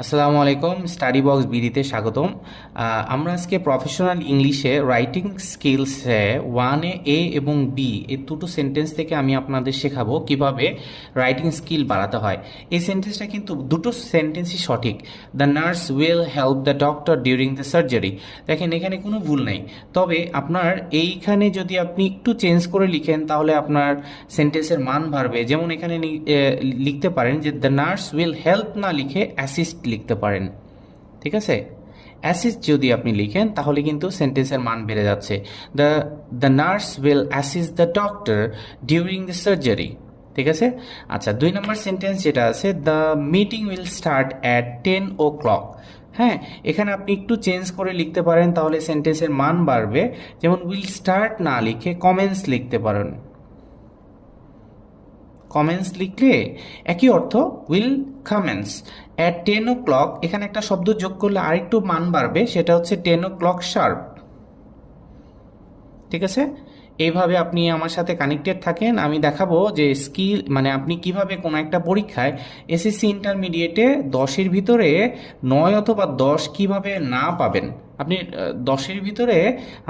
আসসালামু আলাইকুম, study box বিডিতে স্বাগতম। আমরা আজকে প্রফেশনাল ইংলিশে রাইটিং স্কিলসে ওয়ানে এ এবং বি এই দুটো সেন্টেন্স থেকে আমি আপনাদের শেখাবো কিভাবে রাইটিং স্কিল বাড়াতে হয়। এই সেন্টেন্সটা কিন্তু দুটো সেন্টেন্সই সঠিক। The nurse will help the doctor during the surgery. দেখেন এখানে কোনো ভুল নেই, তবে আপনার এইখানে যদি আপনি একটু চেঞ্জ করে লিখেন তাহলে আপনার সেন্টেন্সের মান বাড়বে। যেমন এখানে লিখতে পারেন যে দ্য নার্স উইল হেল্প না লিখে অ্যাসিস্ট লিখতে পারেন। ঠিক আছে, অ্যাসিস্ট যদি আপনি লিখেন তাহলে কিন্তু সেন্টেন্সের মান বেড়ে যাচ্ছে। The the nurse will assist the doctor during the surgery. ঠিক আছে। আচ্ছা, 2 নম্বর সেন্টেন্স যেটা আছে, the meeting will start at 10 o'clock। হ্যাঁ, এখানে আপনি একটু চেঞ্জ করে লিখতে পারেন তাহলে সেন্টেন্সের মান বাড়বে। যেমন উইল স্টার্ট না লিখে কমেন্স লিখতে পারেন। কমেন্স লিখলে একই অর্থ, উইল কমেন্স অ্যাট 10 o'clock। এখানে একটা শব্দ যোগ করলে আরেকটু মান বাড়বে, সেটা হচ্ছে 10 o'clock শার্প। ঠিক আছে, এইভাবে আপনি আমার সাথে কানেক্টেড থাকেন। আমি দেখাবো যে স্কিল মানে আপনি কিভাবে কোনো একটা পরীক্ষায় এসএসসি ইন্টারমিডিয়েটে 10-এর ভিতরে 9 অথবা 10 কিভাবে না পাবেন। আপনি 10-এর ভিতরে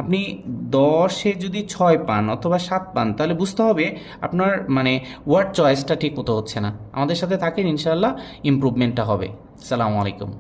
আপনি 10-এ যদি 6 পান অথবা 7 পান তাহলে বুঝতে হবে আপনার মানে ওয়ার্ড চয়েসটা ঠিক মতো হচ্ছে না। আমাদের সাথে থাকেন, ইনশাআল্লাহ ইমপ্রুভমেন্টটা হবে। আসসালামু আলাইকুম।